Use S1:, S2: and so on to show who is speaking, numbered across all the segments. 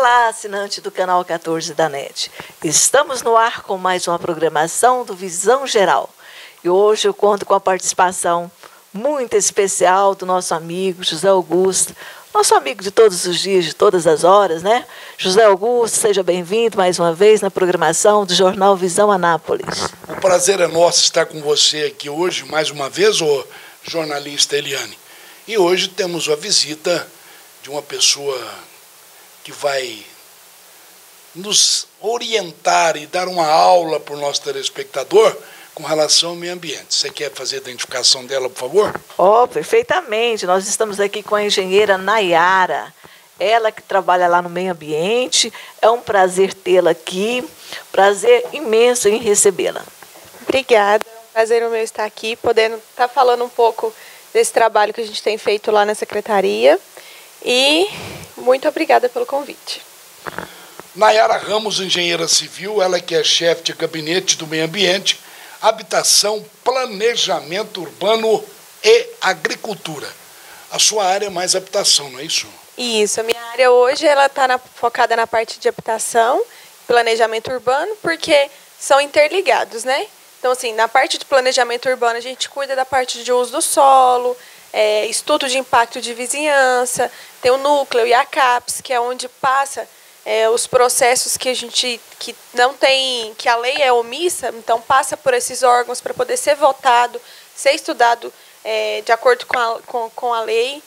S1: Olá, assinante do canal 14 da NET. Estamos no ar com mais uma programação do Visão Geral. E hoje eu conto com a participação muito especial do nosso amigo José Augusto, nosso amigo de todos os dias, de todas as horas, né? José Augusto, seja bem-vindo mais uma vez na programação do Jornal Visão Anápolis.
S2: O prazer é nosso estar com você aqui hoje, mais uma vez, ô jornalista Eliane. E hoje temos a visita de uma pessoa que vai nos orientar e dar uma aula para o nosso telespectador com relação ao meio ambiente. Você quer fazer a identificação dela, por favor?
S1: Oh, perfeitamente. Nós estamos aqui com a engenheira Nayara. Ela que trabalha lá no meio ambiente. É um prazer tê-la aqui. Prazer imenso em recebê-la.
S3: Obrigada. Prazer meu estar aqui, podendo estar falando um pouco desse trabalho que a gente tem feito lá na secretaria. E muito obrigada pelo convite.
S2: Nayara Ramos, engenheira civil, ela que é chefe de gabinete do meio ambiente, habitação, planejamento urbano e agricultura. A sua área é mais habitação, não é isso?
S3: Isso, a minha área hoje ela está focada na parte de habitação, planejamento urbano, porque são interligados, né? Então, assim, na parte de planejamento urbano, a gente cuida da parte de uso do solo, estudo de impacto de vizinhança, tem o núcleo e a CAPES, que é onde passa os processos que que não tem, que a lei é omissa, então passa por esses órgãos para poder ser votado, ser estudado de acordo com a lei.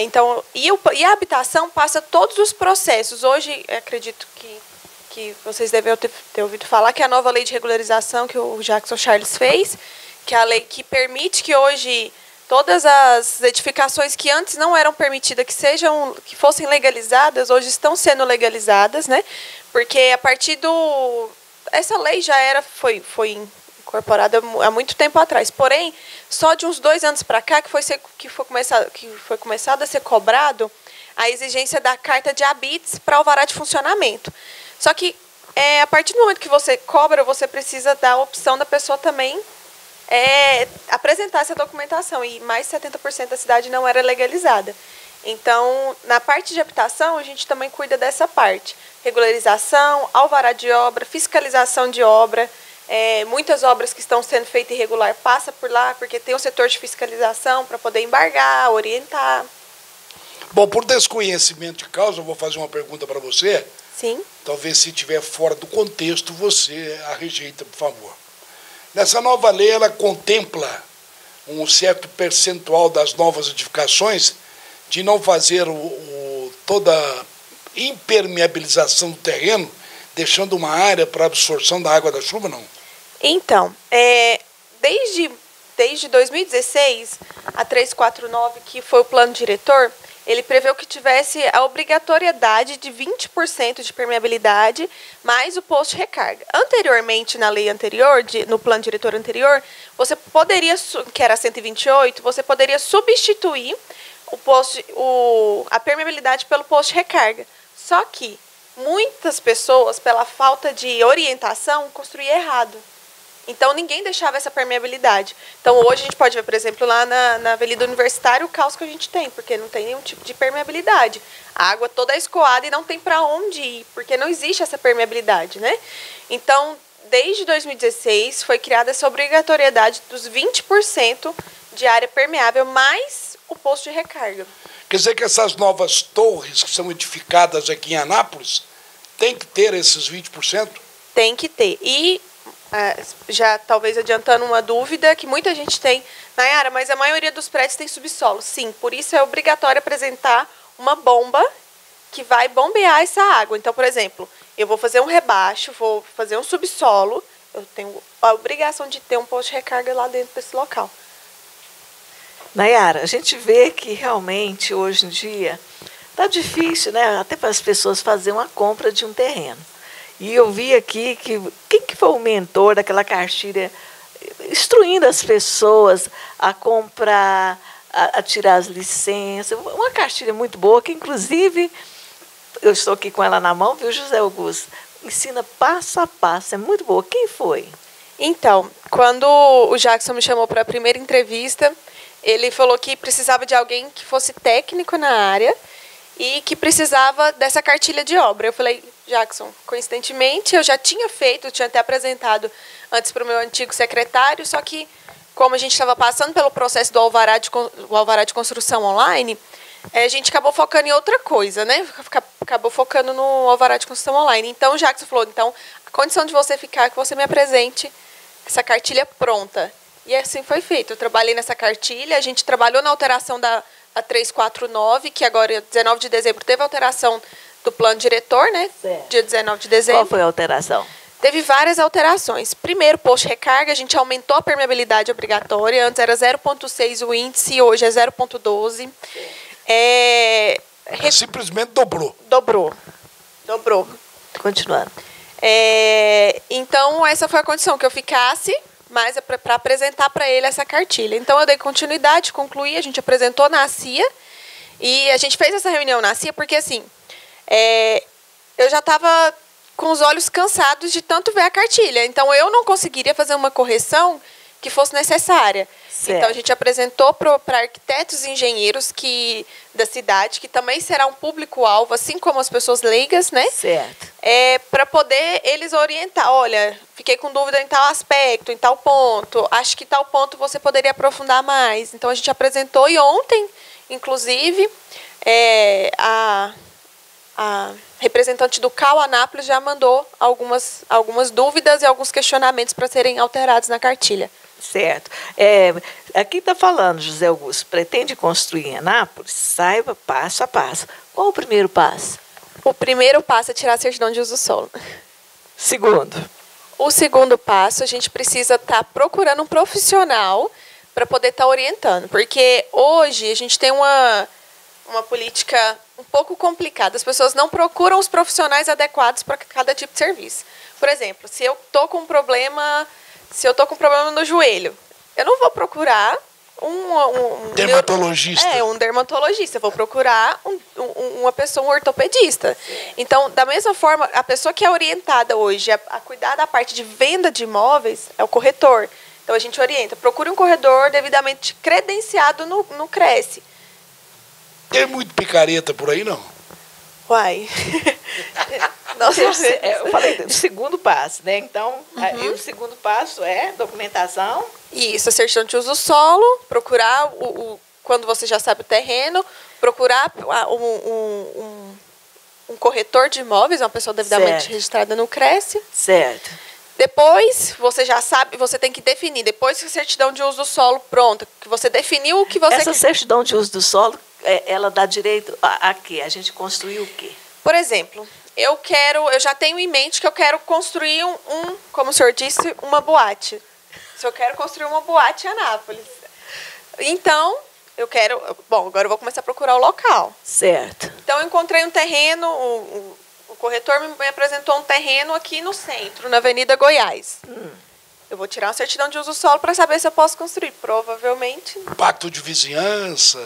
S3: Então, e a habitação passa todos os processos. Hoje, acredito que vocês devem ter ouvido falar que a nova lei de regularização que o Jackson Charles fez, que é a lei que permite que hoje todas as edificações que antes não eram permitidas que fossem legalizadas, hoje estão sendo legalizadas, né? Porque a partir essa lei foi incorporada há muito tempo atrás. Porém, só de uns 2 anos para cá que foi começado a ser cobrado a exigência da carta de habites para alvará de funcionamento. Só que a partir do momento que você cobra, você precisa dar a opção da pessoa também apresentar essa documentação, e mais de 70% da cidade não era legalizada. Então, na parte de habitação, a gente também cuida dessa parte. Regularização, alvará de obra, fiscalização de obra. Muitas obras que estão sendo feitas irregular passam por lá, porque tem o setor de fiscalização para poder embargar, orientar.
S2: Bom, por desconhecimento de causa, eu vou fazer uma pergunta para você.
S3: Sim.
S2: Talvez, se estiver fora do contexto, você a rejeita, por favor. Nessa nova lei, ela contempla um certo percentual das novas edificações de não fazer toda a impermeabilização do terreno, deixando uma área para absorção da água da chuva, não? Então,
S3: desde 2016, a 349, que foi o plano diretor, ele preveu que tivesse a obrigatoriedade de 20% de permeabilidade, mais o posto de recarga. Anteriormente, na lei anterior, no plano diretor anterior, você poderia, que era 128, você poderia substituir a permeabilidade pelo posto de recarga. Só que muitas pessoas, pela falta de orientação, construíam errado. Então, ninguém deixava essa permeabilidade. Então, hoje a gente pode ver, por exemplo, lá na Avenida Universitária, o caos que a gente tem, porque não tem nenhum tipo de permeabilidade. A água toda é escoada e não tem para onde ir, porque não existe essa permeabilidade, né? Então, desde 2016, foi criada essa obrigatoriedade dos 20% de área permeável, mais o posto de recarga.
S2: Quer dizer que essas novas torres que são edificadas aqui em Anápolis, tem que ter esses 20%?
S3: Tem que ter. E já talvez adiantando uma dúvida que muita gente tem, Nayara, mas a maioria dos prédios tem subsolo. Sim, por isso é obrigatório apresentar uma bomba que vai bombear essa água. Então, por exemplo, eu vou fazer um rebaixo, vou fazer um subsolo, eu tenho a obrigação de ter um posto de recarga lá dentro desse local.
S1: Nayara, a gente vê que realmente hoje em dia está difícil, né? Até para as pessoas fazerem uma compra de um terreno. E eu vi aqui quem que foi o mentor daquela cartilha instruindo as pessoas a comprar, a tirar as licenças. Uma cartilha muito boa, que inclusive eu estou aqui com ela na mão, viu, José Augusto? Ensina passo a passo, é muito boa. Quem foi?
S3: Então, quando o Jackson me chamou para a primeira entrevista, ele falou que precisava de alguém que fosse técnico na área e que precisava dessa cartilha de obra. Eu falei, Jackson, coincidentemente, eu já tinha feito, eu tinha até apresentado antes para o meu antigo secretário, só que, como a gente estava passando pelo processo do alvará de construção online, a gente acabou focando em outra coisa, né? Acabou focando no alvará de construção online. Então, o Jackson falou, então, a condição de você ficar é que você me apresente essa cartilha pronta. E assim foi feito. Eu trabalhei nessa cartilha, a gente trabalhou na alteração da 349, que agora, 19 de dezembro, teve alteração do plano diretor, né?
S1: Certo.
S3: Dia 19 de dezembro.
S1: Qual foi a alteração?
S3: Teve várias alterações. Primeiro, post-recarga, a gente aumentou a permeabilidade obrigatória. Antes era 0,6 o índice, hoje é 0,12.
S2: Simplesmente dobrou.
S3: Dobrou.
S1: Continuando.
S3: Então, essa foi a condição, que eu ficasse, mas para apresentar para ele essa cartilha. Então, eu dei continuidade, concluí, a gente apresentou na CIA, e a gente fez essa reunião na CIA porque, assim, eu já estava com os olhos cansados de tanto ver a cartilha. Então, eu não conseguiria fazer uma correção que fosse necessária.
S1: Certo.
S3: Então, a gente apresentou para arquitetos e engenheiros da cidade, que também será um público-alvo, assim como as pessoas leigas, né?
S1: Certo.
S3: Para poder eles orientar. Olha, fiquei com dúvida em tal aspecto, em tal ponto. Acho que tal ponto você poderia aprofundar mais. Então, a gente apresentou, e ontem, inclusive, a representante do CAU Anápolis já mandou algumas dúvidas e alguns questionamentos para serem alterados na cartilha.
S1: Certo. Aqui está falando, José Augusto, pretende construir em Anápolis? Saiba passo a passo. Qual o primeiro passo?
S3: O primeiro passo é tirar a certidão de uso do solo.
S1: Segundo?
S3: O segundo passo, a gente precisa estar procurando um profissional para poder estar orientando. Porque hoje a gente tem uma política um pouco complicada. As pessoas não procuram os profissionais adequados para cada tipo de serviço. Por exemplo, se eu estou com um problema no joelho, eu não vou procurar um
S2: dermatologista.
S3: Um dermatologista. Eu vou procurar uma pessoa, um ortopedista. Então, da mesma forma, a pessoa que é orientada hoje a cuidar da parte de venda de imóveis é o corretor. Então, a gente orienta. Procure um corredor devidamente credenciado no CRECE.
S2: Tem muito picareta por aí, não?
S3: Uai.
S1: Nossa, eu falei do segundo passo, né? Então, o segundo passo é documentação.
S3: Isso, a certidão de uso do solo, procurar, quando você já sabe o terreno, procurar um corretor de imóveis, uma pessoa devidamente registrada no CRECE.
S1: Certo.
S3: Depois, você já sabe, você tem que definir, depois que a certidão de uso do solo pronta, que você definiu o que você
S1: Essa certidão de uso do solo, ela dá direito a quê? A gente construir o quê?
S3: Por exemplo, eu já tenho em mente que eu quero construir como o senhor disse, uma boate. Se eu quero construir uma boate em Anápolis. Então, agora eu vou começar a procurar o local.
S1: Certo.
S3: Então, eu encontrei um terreno, o corretor me apresentou um terreno aqui no centro, na Avenida Goiás. Eu vou tirar uma certidão de uso do solo para saber se eu posso construir. Provavelmente.
S2: Impacto de vizinhança,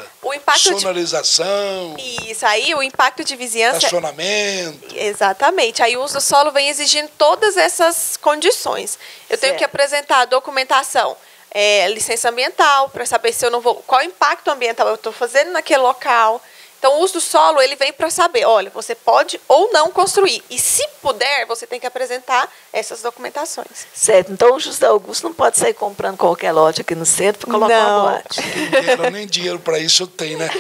S2: sonorização.
S3: Isso aí, o impacto de vizinhança.
S2: Estacionamento.
S3: Exatamente. Aí o uso do solo vem exigindo todas essas condições. Eu tenho que apresentar a documentação, licença ambiental, para saber se eu não vou. Qual impacto ambiental eu estou fazendo naquele local. Então, o uso do solo, ele vem para saber, olha, você pode ou não construir. E, se puder, você tem que apresentar essas documentações.
S1: Certo. Então, o José Augusto não pode sair comprando qualquer lote aqui no centro para colocar uma boate.
S2: Não quero nem dinheiro para isso eu tenho, né?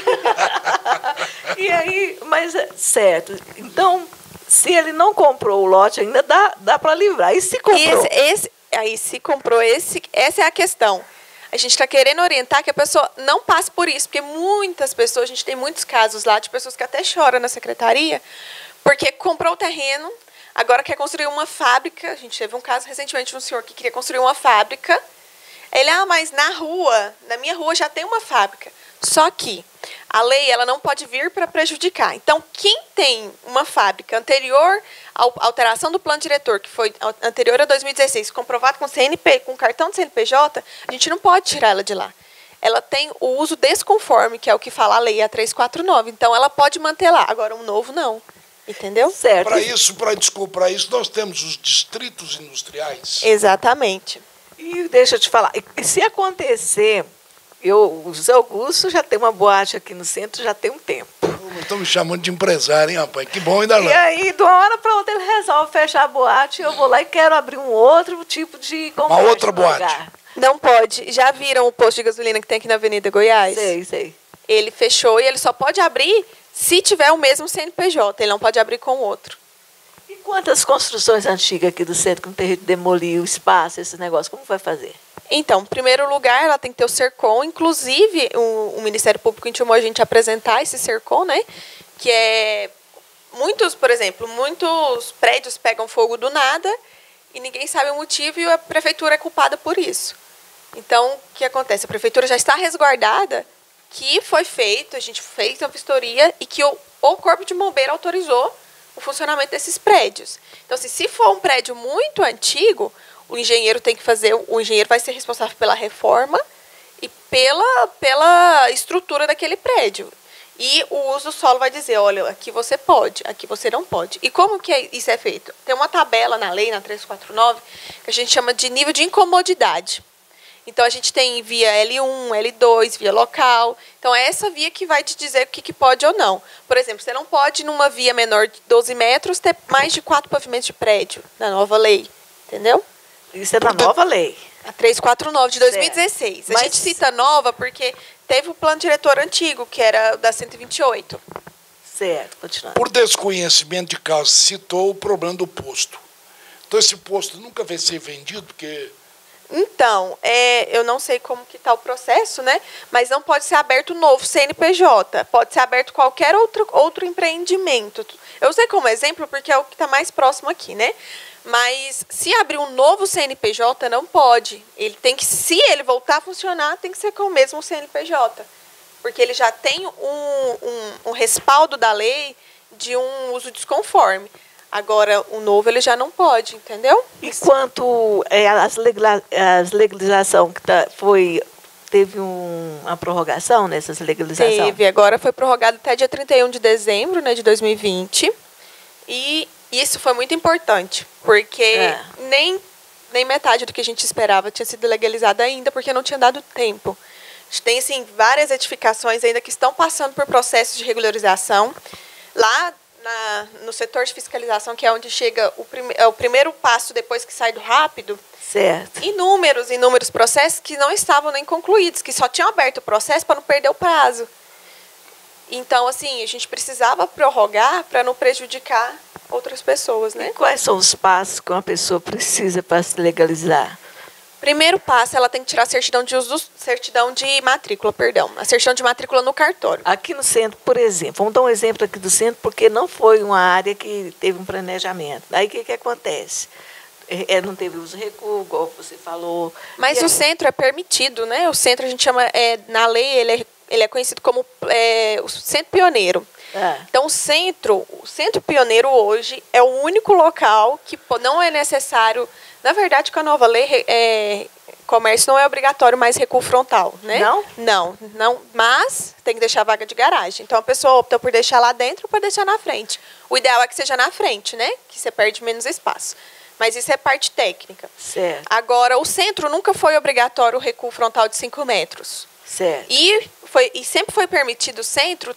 S1: E aí, mas, certo. Então, se ele não comprou o lote, ainda dá para livrar. E se comprou?
S3: Se comprou, essa é a questão. A gente está querendo orientar que a pessoa não passe por isso, porque muitas pessoas, a gente tem muitos casos lá de pessoas que até choram na secretaria, porque comprou o terreno, agora quer construir uma fábrica. A gente teve um caso recentemente de um senhor que queria construir uma fábrica. Ele, mas na minha rua já tem uma fábrica. Só que a lei ela não pode vir para prejudicar. Então, quem tem uma fábrica anterior à alteração do plano diretor, que foi anterior a 2016, comprovado com cartão de CNPJ, a gente não pode tirar ela de lá. Ela tem o uso desconforme, que é o que fala a lei, a 349. Então, ela pode manter lá. Agora, um novo, não. Entendeu?
S1: Certo.
S2: Para isso, nós temos os distritos industriais.
S3: Exatamente.
S1: E deixa eu te falar, e se acontecer... O José Augusto já tem uma boate aqui no centro, já tem um tempo.
S2: Estão me chamando de empresário, hein, rapaz? Que bom, hein, Darlan?
S1: E aí, de uma hora para outra, ele resolve fechar a boate e eu vou lá e quero abrir um outro tipo de comércio.
S2: Uma outra
S1: no
S2: boate.
S1: lugar.
S3: Não pode. Já viram o posto de gasolina que tem aqui na Avenida Goiás?
S1: Sei.
S3: Ele fechou e ele só pode abrir se tiver o mesmo CNPJ. Ele não pode abrir com o outro.
S1: E quantas construções antigas aqui do centro que não tem demolir o espaço, esses negócios, como vai fazer?
S3: Então, em primeiro lugar, ela tem que ter o SERCOM. Inclusive, o Ministério Público intimou a gente a apresentar esse SERCOM, né? Que é... por exemplo, muitos prédios pegam fogo do nada e ninguém sabe o motivo e a prefeitura é culpada por isso. Então, o que acontece? A prefeitura já está resguardada que foi feito, a gente fez a vistoria e que o Corpo de Bombeiro autorizou o funcionamento desses prédios. Então, assim, se for um prédio muito antigo, o engenheiro vai ser responsável pela reforma e pela estrutura daquele prédio. E o uso do solo vai dizer, olha, aqui você pode, aqui você não pode. E como que isso é feito? Tem uma tabela na lei, na 349, que a gente chama de nível de incomodidade. Então, a gente tem via L1, L2, via local. Então, é essa via que vai te dizer o que pode ou não. Por exemplo, você não pode, numa via menor de 12 metros, ter mais de 4 pavimentos de prédio, na nova lei. Entendeu?
S1: Isso é da nova lei.
S3: A 349 de 2016.
S1: Certo.
S3: A gente cita nova porque teve o plano diretor antigo, que era da 128.
S1: Certo, continuando.
S2: Por desconhecimento de causa, citou o problema do posto. Então, esse posto nunca vai ser vendido, porque...
S3: Então, eu não sei como que está o processo, né? Mas não pode ser aberto novo CNPJ. Pode ser aberto qualquer outro empreendimento. Eu usei como exemplo porque é o que está mais próximo aqui, né? Mas se abrir um novo CNPJ, não pode. Se ele voltar a funcionar, tem que ser com o mesmo CNPJ. Porque ele já tem um respaldo da lei de um uso desconforme. Agora, o novo ele já não pode, entendeu?
S1: E quanto as legalização que teve uma prorrogação nessas legalizações?
S3: Teve, agora foi prorrogado até dia 31 de dezembro, né, de 2020. E isso foi muito importante, porque nem metade do que a gente esperava tinha sido legalizado ainda, porque não tinha dado tempo. A gente tem, assim, várias edificações ainda que estão passando por processos de regularização. Lá no setor de fiscalização, que é onde chega o primeiro passo depois que sai do rápido,
S1: certo.
S3: Inúmeros processos que não estavam nem concluídos, que só tinham aberto o processo para não perder o prazo. Então, assim, a gente precisava prorrogar para não prejudicar outras pessoas, né?
S1: E quais são os passos que uma pessoa precisa para se legalizar?
S3: Primeiro passo, ela tem que tirar a certidão de matrícula, a certidão de matrícula no cartório.
S1: Aqui no centro, por exemplo, vamos dar um exemplo aqui do centro, porque não foi uma área que teve um planejamento. Aí o que acontece? Não teve uso de recuo, igual você falou.
S3: Mas o centro é permitido, né? O centro a gente chama, na lei, ele é conhecido como o centro pioneiro. Então, o centro pioneiro hoje é o único local que não é necessário. Na verdade, com a nova lei, comércio não é obrigatório mais recuo frontal, né?
S1: Não?
S3: Não. Mas tem que deixar a vaga de garagem. Então, a pessoa opta por deixar lá dentro ou por deixar na frente. O ideal é que seja na frente, né? Que você perde menos espaço. Mas isso é parte técnica.
S1: Certo.
S3: Agora, o centro nunca foi obrigatório o recuo frontal de 5 metros.
S1: Certo.
S3: E sempre foi permitido o centro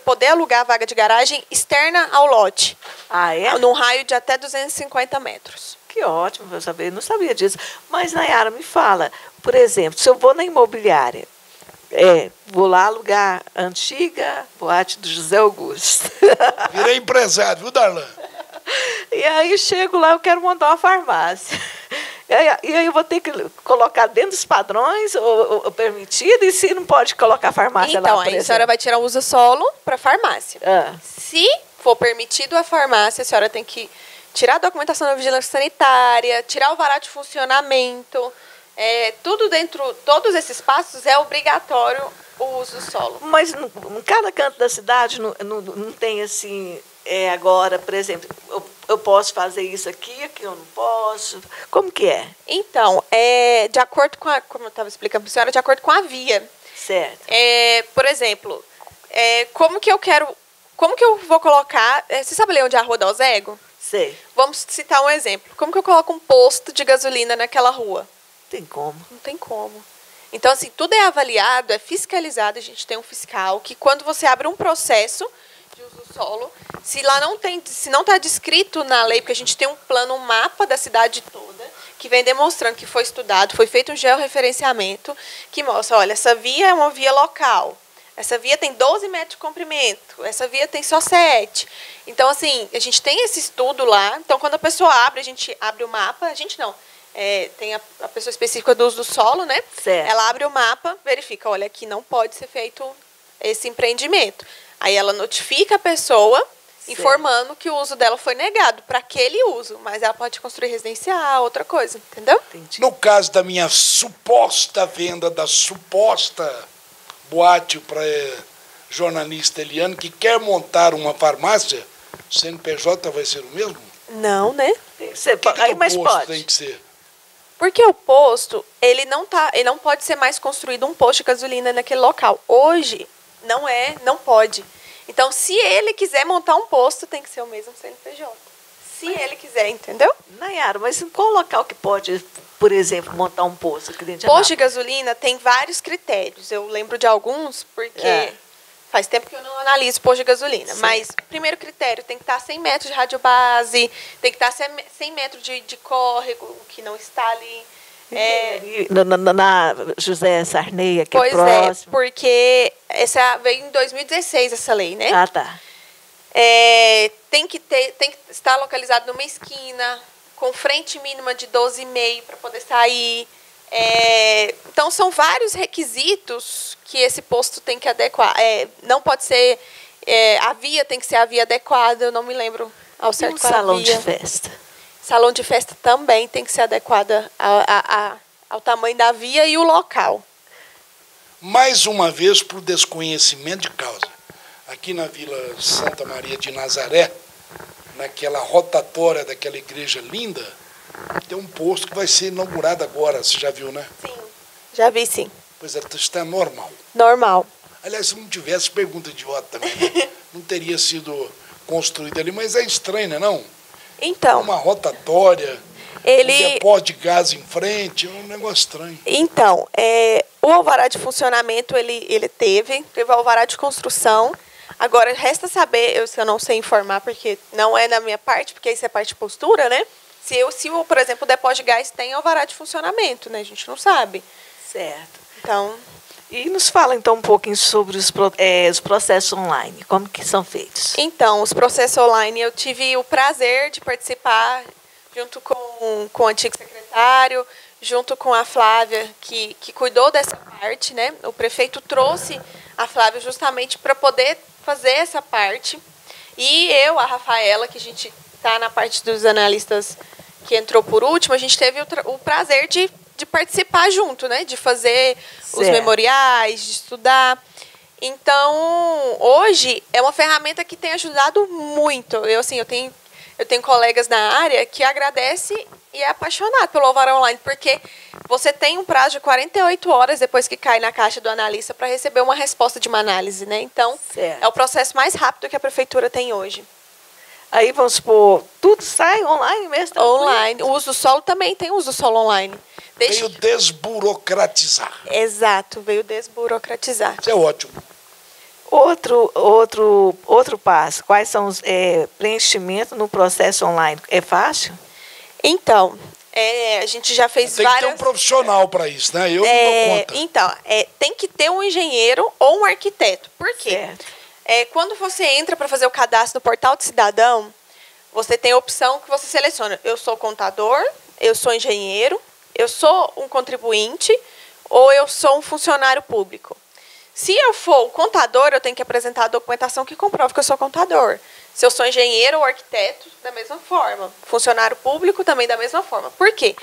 S3: poder alugar a vaga de garagem externa ao lote.
S1: Ah, é?
S3: Num raio de até 250 metros.
S1: Que ótimo para eu saber, não sabia disso. Mas, Nayara, me fala, por exemplo, se eu vou na imobiliária, vou lá alugar a antiga boate do José Augusto.
S2: Virei empresário, viu, Darlan?
S1: E aí chego lá, eu quero montar uma farmácia. E aí eu vou ter que colocar dentro dos padrões ou permitido, e se não pode colocar farmácia lá,
S3: então,
S1: por
S3: aí
S1: exemplo?
S3: a senhora vai tirar o uso solo para farmácia. Se for permitido a farmácia, a senhora tem que tirar a documentação da vigilância sanitária, tirar o vará de funcionamento, todos esses passos é obrigatório o uso solo.
S1: Mas em cada canto da cidade não tem assim, agora, por exemplo, eu posso fazer isso aqui eu não posso. Como que é?
S3: Então, de acordo com como eu estava explicando para a senhora, de acordo com a via.
S1: Certo.
S3: Por exemplo, como que eu vou colocar... você sabe ali onde é a Rua do Alzego?
S1: Sei.
S3: Vamos citar um exemplo. Como que eu coloco um posto de gasolina naquela rua?
S1: Tem como.
S3: Não tem como. Então, assim, tudo é avaliado, é fiscalizado, a gente tem um fiscal que quando você abre um processo de uso do solo, se não está descrito na lei, porque a gente tem um plano, um mapa da cidade toda, que vem demonstrando que foi estudado, foi feito um georreferenciamento, que mostra, olha, essa via é uma via local, essa via tem 12 metros de comprimento, essa via tem só 7. Então, assim, a gente tem esse estudo lá, então quando a pessoa abre, a gente abre o mapa, a gente não, tem a pessoa específica do uso do solo, né?
S1: Certo.
S3: Ela abre o mapa, verifica, olha, aqui não pode ser feito esse empreendimento. Aí ela notifica a pessoa, informando que o uso dela foi negado para aquele uso, mas ela pode construir residencial, outra coisa, entendeu?
S1: Entendi.
S2: No caso da minha suposta venda da suposta boate para jornalista Eliane, que quer montar uma farmácia, o CNPJ vai ser o mesmo?
S3: Não, né?
S1: Tem que ser,
S2: O que
S1: aí,
S2: o
S1: mas
S2: posto
S1: pode.
S2: tem que ser?
S3: Porque o posto, ele não pode ser mais construído um posto de gasolina naquele local. Hoje, não pode. Então, se ele quiser montar um posto, tem que ser o mesmo CNPJ. Se ele quiser, entendeu?
S1: Nayara, mas em qual local que pode, por exemplo, montar um posto aqui dentro de
S3: Posto de
S1: Anápolis?
S3: gasolina tem vários critérios. Eu lembro de alguns, porque
S1: É.
S3: faz tempo que eu não analiso posto de gasolina.
S1: Sim.
S3: Mas, primeiro critério, tem que estar 100 metros de radiobase, tem que estar 100 metros de córrego, o que não está ali.
S1: Na José Sarney, aqui
S3: Pois
S1: próximo.
S3: porque essa veio em 2016 essa lei, né?
S1: Ah, tá.
S3: Tem que estar localizado numa esquina, com frente mínima de 12,5 para poder sair. Então, são vários requisitos que esse posto tem que adequar. Não pode ser... a via tem que ser a via adequada, eu não me lembro ao
S1: E
S3: certo
S1: um
S3: qual é a
S1: salão
S3: via.
S1: de festa?
S3: Salão de festa também tem que ser adequada ao tamanho da via e o local.
S2: Mais uma vez, por desconhecimento de causa. Aqui na Vila Santa Maria de Nazaré, naquela rotatória daquela igreja linda, tem um posto que vai ser inaugurado agora. Você já viu, né?
S3: Sim. Já vi, sim.
S2: Pois é, está normal.
S3: Normal.
S2: Aliás, se não tivesse pergunta idiota também, né? Não teria sido construído ali, mas é estranho, né, não?
S3: Então,
S2: Uma rotatória, um
S3: ele...
S2: depósito de gás em frente, é um negócio estranho.
S3: Então, o alvará de funcionamento, ele teve o alvará de construção. Agora, resta saber, eu não sei informar, porque não é na minha parte, porque isso é parte de postura, né? Se, por exemplo, o depósito de gás tem alvará de funcionamento, né? A gente não sabe.
S1: Certo.
S3: Então,
S1: E nos fala, então, um pouquinho sobre os processos online, como que são feitos.
S3: então, os processos online, eu tive o prazer de participar junto com o antigo secretário, junto com a Flávia, que cuidou dessa parte, né? O prefeito trouxe a Flávia justamente para poder fazer essa parte. E eu, a Rafaela, que a gente está na parte dos analistas que entrou por último, a gente teve o prazer de participar junto, né? De fazer os
S1: Certo.
S3: memoriais, de estudar. Então, hoje é uma ferramenta que tem ajudado muito. Eu tenho colegas na área que agradecem e é apaixonado pelo alvará online, porque você tem um prazo de 48 horas depois que cai na caixa do analista para receber uma resposta de uma análise, né? Então,
S1: Certo.
S3: é o processo mais rápido que a prefeitura tem hoje.
S1: Aí, vamos supor, tudo sai online mesmo? tranquilo?
S3: Online. O uso do solo também tem uso do solo online.
S2: Veio desburocratizar.
S3: Exato, veio desburocratizar.
S2: Isso é ótimo.
S1: Outro passo, quais são os preenchimentos no processo online? É fácil?
S3: Então, a gente já fez
S2: Tem que ter
S3: várias...
S2: um profissional para isso, né? Eu não dou conta.
S3: Então, tem que ter um engenheiro ou um arquiteto. Por quê?
S1: Certo.
S3: Quando você entra para fazer o cadastro no Portal do Cidadão, você tem a opção que você seleciona. Eu sou contador, eu sou engenheiro, eu sou um contribuinte ou eu sou um funcionário público. Se eu for o contador, eu tenho que apresentar a documentação que comprova que eu sou contador. Se eu sou engenheiro ou arquiteto, da mesma forma. Funcionário público também da mesma forma. Por quê?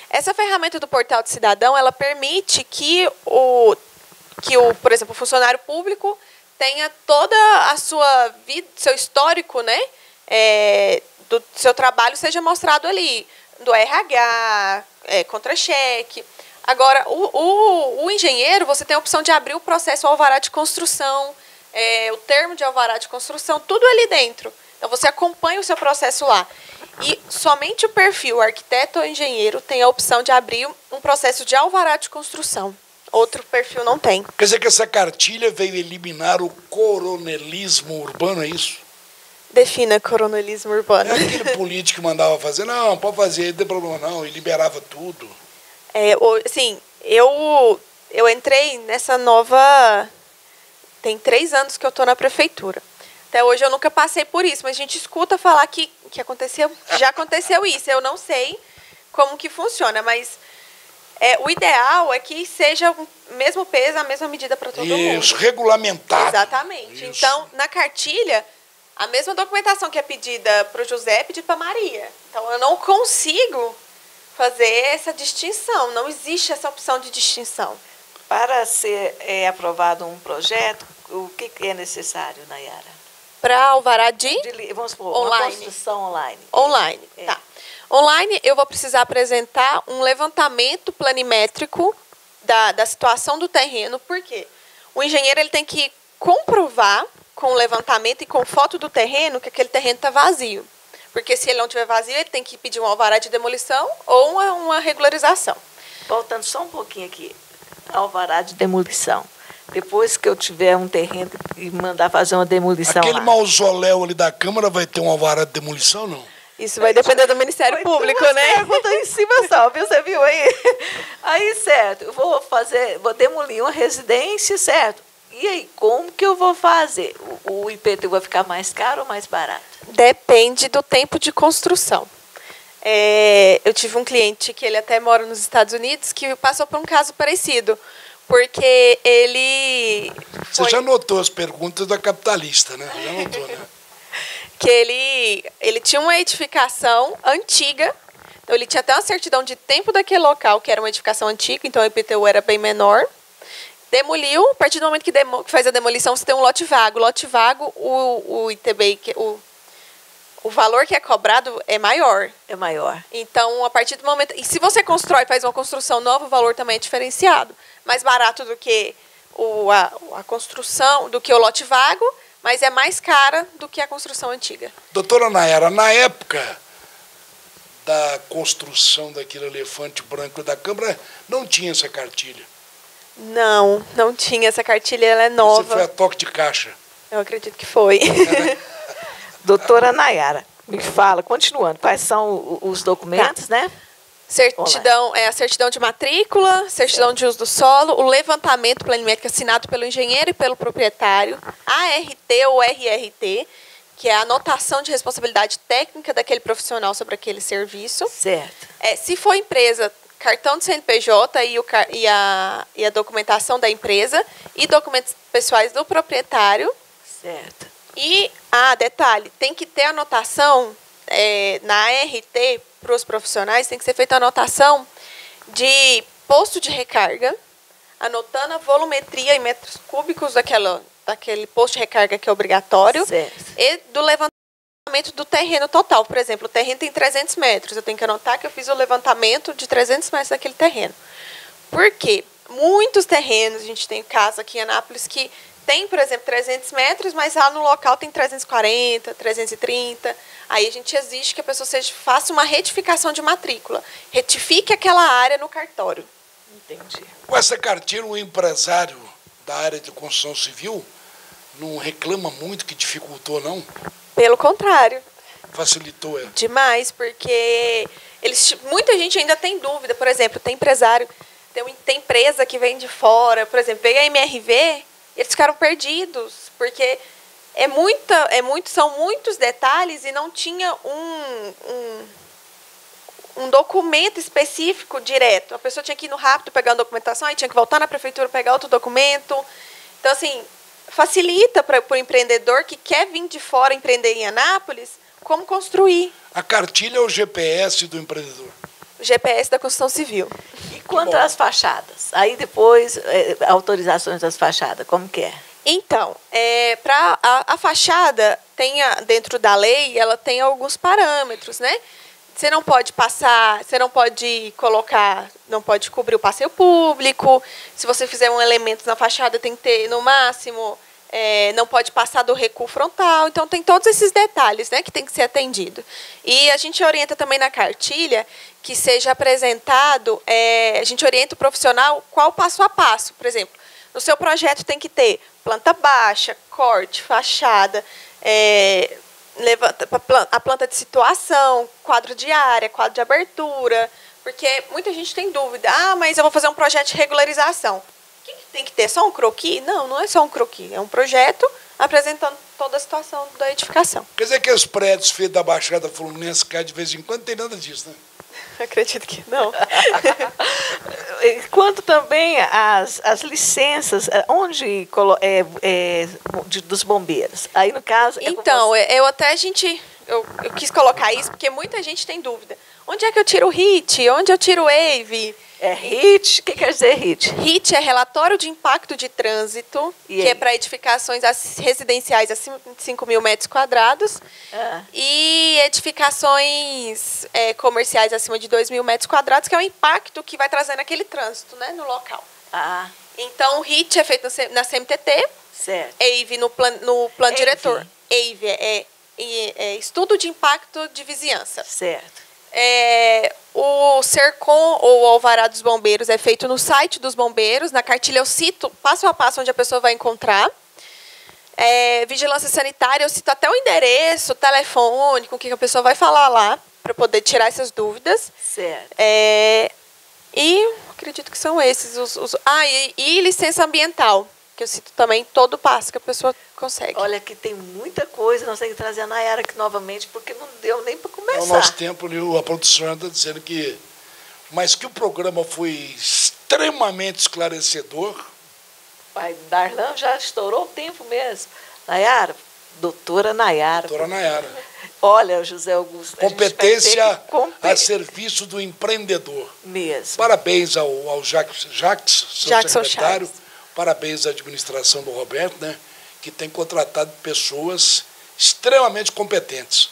S3: Essa ferramenta do Portal do Cidadão, ela permite que por exemplo, o funcionário público tenha toda a sua vida, seu histórico, né? Do seu trabalho seja mostrado ali, do RH, contra-cheque. Agora, o engenheiro, você tem a opção de abrir o processo alvará de construção, o termo de alvará de construção, tudo ali dentro. Então, você acompanha o seu processo lá. E somente o perfil arquiteto ou engenheiro tem a opção de abrir um processo de alvará de construção. Outro perfil não tem.
S2: Quer dizer que essa cartilha veio eliminar o coronelismo urbano, é isso?
S3: Defina coronelismo urbano.
S2: É aquele político que mandava fazer, não, pode fazer, não tem problema não, e liberava tudo.
S3: Assim, eu entrei nessa nova... Tem 3 anos que eu estou na prefeitura. Até hoje eu nunca passei por isso, mas a gente escuta falar que já aconteceu isso. Eu não sei como que funciona, mas o ideal é que seja o mesmo peso, a mesma medida para todo mundo.
S2: Isso, regulamentado.
S3: Exatamente. Isso. Então, na cartilha, a mesma documentação que é pedida para o José é pedida para a Maria. Então, eu não consigo fazer essa distinção. Não existe essa opção de distinção.
S1: Para ser aprovado um projeto, o que é necessário, Nayara?
S3: Para alvará
S1: vamos supor,
S3: online.
S1: Uma construção online.
S3: Online, tá. Online, eu vou precisar apresentar um levantamento planimétrico da situação do terreno. Por quê? O engenheiro ele tem que comprovar com o levantamento e com foto do terreno que aquele terreno está vazio. Porque se ele não estiver vazio, ele tem que pedir um alvará de demolição ou uma regularização.
S1: Voltando só um pouquinho aqui. Alvará de demolição. Depois que eu tiver um terreno e mandar fazer uma demolição
S2: aquele
S1: lá.
S2: mausoléu ali da Câmara vai ter um alvará de demolição, não?
S3: Isso vai depender do Ministério Público, né?
S1: Pergunta em cima só, viu? Você viu aí? Aí, certo, eu vou demolir uma residência, certo? E aí, como que eu vou fazer? O IPTU vai ficar mais caro ou mais barato?
S3: Depende do tempo de construção. Eu tive um cliente que ele até mora nos Estados Unidos que passou por um caso parecido, porque ele...
S2: Você já notou as perguntas da capitalista, né? Já notou, né?
S3: Que ele tinha uma edificação antiga, então ele tinha até uma certidão de tempo daquele local, que era uma edificação antiga, então o IPTU era bem menor. Demoliu, a partir do momento que faz a demolição, você tem um lote vago. Lote vago, o ITBI... O valor que é cobrado é maior.
S1: É maior.
S3: Então, a partir do momento... E se você constrói, faz uma construção nova, o valor também é diferenciado. Mais barato do que a construção, do que o lote vago, mas é mais cara do que a construção antiga.
S2: Doutora Nayara, na época da construção daquele elefante branco da Câmara, não tinha essa cartilha?
S3: Não tinha essa cartilha, ela é nova.
S2: Você foi a toque de caixa?
S3: Eu acredito que foi.
S1: Doutora Nayara, me fala, continuando, quais são os documentos, né?
S3: Certidão, a certidão de matrícula, certidão de uso do solo, o levantamento planimétrico assinado pelo engenheiro e pelo proprietário, ART ou RRT, que é a anotação de responsabilidade técnica daquele profissional sobre aquele serviço.
S1: Certo.
S3: Se for empresa, cartão de CNPJ e a documentação da empresa e documentos pessoais do proprietário.
S1: Certo.
S3: E, detalhe, tem que ter anotação na ART para os profissionais, tem que ser feita a anotação de posto de recarga, anotando a volumetria em metros cúbicos daquele posto de recarga que é obrigatório,
S1: certo.
S3: E do levantamento do terreno total. Por exemplo, o terreno tem 300 metros, eu tenho que anotar que eu fiz o levantamento de 300 metros daquele terreno. Por quê? Muitos terrenos, a gente tem casos aqui em Anápolis que tem, por exemplo, 300 metros, mas lá no local tem 340, 330. Aí a gente exige que a pessoa faça uma retificação de matrícula. Retifique aquela área no cartório.
S1: Entendi.
S2: Com essa cartilha, o empresário da área de construção civil não reclama muito que dificultou, não?
S3: Pelo contrário.
S2: Facilitou,
S3: demais, porque muita gente ainda tem dúvida. Por exemplo, tem empresário, tem empresa que vem de fora, por exemplo, veio a MRV, eles ficaram perdidos, porque são muitos detalhes e não tinha um documento específico direto. A pessoa tinha que ir no rápido pegar uma documentação, aí tinha que voltar na prefeitura pegar outro documento. Então, assim, facilita para o empreendedor que quer vir de fora empreender em Anápolis, como construir.
S2: A cartilha é o GPS do empreendedor.
S3: O GPS da construção civil.
S1: E quanto às fachadas? Aí depois, autorizações das fachadas, como que é?
S3: Então, para a fachada, dentro da lei, ela tem alguns parâmetros, né? Você não pode passar, você não pode colocar, não pode cobrir o passeio público. Se você fizer um elemento na fachada, tem que ter, no máximo, não pode passar do recuo frontal. Então, tem todos esses detalhes, né, que tem que ser atendido. E a gente orienta também na cartilha que seja apresentado, a gente orienta o profissional qual o passo a passo. Por exemplo, no seu projeto tem que ter planta baixa, corte, fachada, a planta de situação, quadro de área, quadro de abertura, porque muita gente tem dúvida. Mas eu vou fazer um projeto de regularização. O que tem que ter? Só um croquis? Não, não é só um croquis. É um projeto apresentando toda a situação da edificação.
S2: Quer dizer que os prédios feitos da Baixada Fluminense caem de vez em quando, não tem nada disso, né?
S3: Acredito que não.
S1: Quanto também as licenças, onde dos bombeiros? Aí, no caso...
S3: Então, eu quis colocar isso porque muita gente tem dúvida. Onde é que eu tiro o RIT? Onde eu tiro o WAVE?
S1: RIT? O que quer dizer RIT?
S3: RIT é Relatório de Impacto de Trânsito, que é para edificações residenciais acima de 5.000 metros quadrados e edificações comerciais acima de 2.000 metros quadrados, que é o impacto que vai trazendo aquele trânsito, né, no local. Então, o RIT é feito na CMTT,
S1: certo.
S3: EIVE no plano diretor. EIVE é Estudo de Impacto de Vizinhança.
S1: Certo.
S3: O SERCOM, ou Alvará dos Bombeiros, é feito no site dos bombeiros. Na cartilha eu cito passo a passo onde a pessoa vai encontrar. Vigilância sanitária, eu cito até o endereço, telefone, com o que a pessoa vai falar lá, para poder tirar essas dúvidas.
S1: Certo.
S3: E acredito que são esses. E licença ambiental, que eu cito também todo o passo que a pessoa consegue.
S1: Olha, que tem muita coisa, nós temos que trazer a Nayara aqui novamente, porque não deu nem para começar.
S2: Ao nosso tempo, a produção está dizendo que... Mas que o programa foi extremamente esclarecedor.
S1: Pai, Darlan já estourou o tempo mesmo. Nayara, doutora Nayara.
S2: Doutora Nayara.
S1: Olha, José Augusto.
S2: Competência a serviço do empreendedor.
S1: Mesmo.
S2: Parabéns ao Jackson, seu secretário.
S3: Charles.
S2: Parabéns à administração do Roberto, né, que tem contratado pessoas extremamente competentes.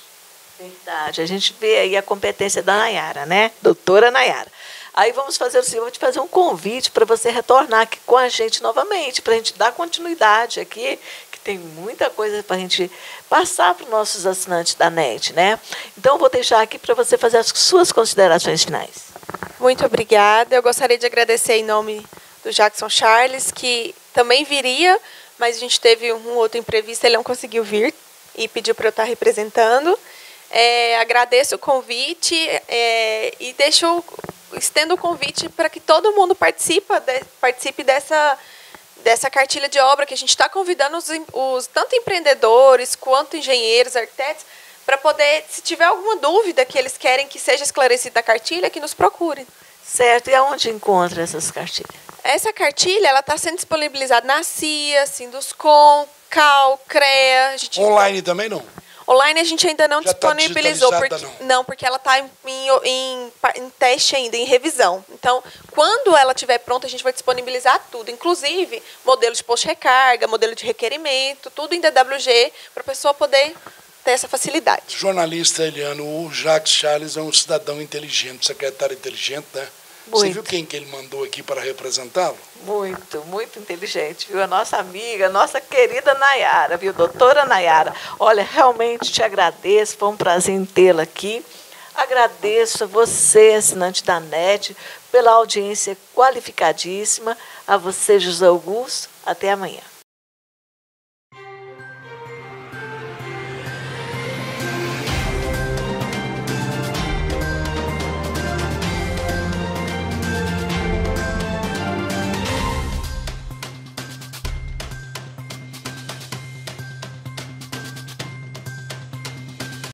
S1: Verdade. A gente vê aí a competência da Nayara, né? Doutora Nayara. Aí vamos fazer assim, eu vou te fazer um convite para você retornar aqui com a gente novamente, para a gente dar continuidade aqui, que tem muita coisa para a gente passar para os nossos assinantes da NET, né? Então, eu vou deixar aqui para você fazer as suas considerações finais.
S3: Muito obrigada. Eu gostaria de agradecer em nome do Jackson Charles, que também viria, mas a gente teve um outro imprevisto, ele não conseguiu vir e pediu para eu estar representando. Agradeço o convite e estendo o convite para que todo mundo participe dessa cartilha de obra, que a gente está convidando tanto empreendedores quanto engenheiros, arquitetos, para poder, se tiver alguma dúvida que eles querem que seja esclarecida na cartilha, que nos procurem.
S1: Certo. E aonde encontra essas cartilhas?
S3: Essa cartilha está sendo disponibilizada na CIA, Sinduscom, CAL, CREA.
S2: Online também não?
S3: Online a gente ainda não disponibilizou. Porque ela está em teste ainda, em revisão. Então, quando ela estiver pronta, a gente vai disponibilizar tudo. Inclusive, modelo de post-recarga, modelo de requerimento, tudo em DWG, para a pessoa poder ter essa facilidade.
S2: Jornalista Eliano, o Jacques Charles é um cidadão inteligente, secretário inteligente, né?
S1: Muito.
S2: Você viu quem que ele mandou aqui para representá-lo?
S1: Muito, muito inteligente, viu? A nossa amiga, a nossa querida Nayara, viu? Doutora Nayara. Olha, realmente te agradeço, foi um prazer em tê-la aqui. Agradeço a você, assinante da NET, pela audiência qualificadíssima. A você, José Augusto. Até amanhã.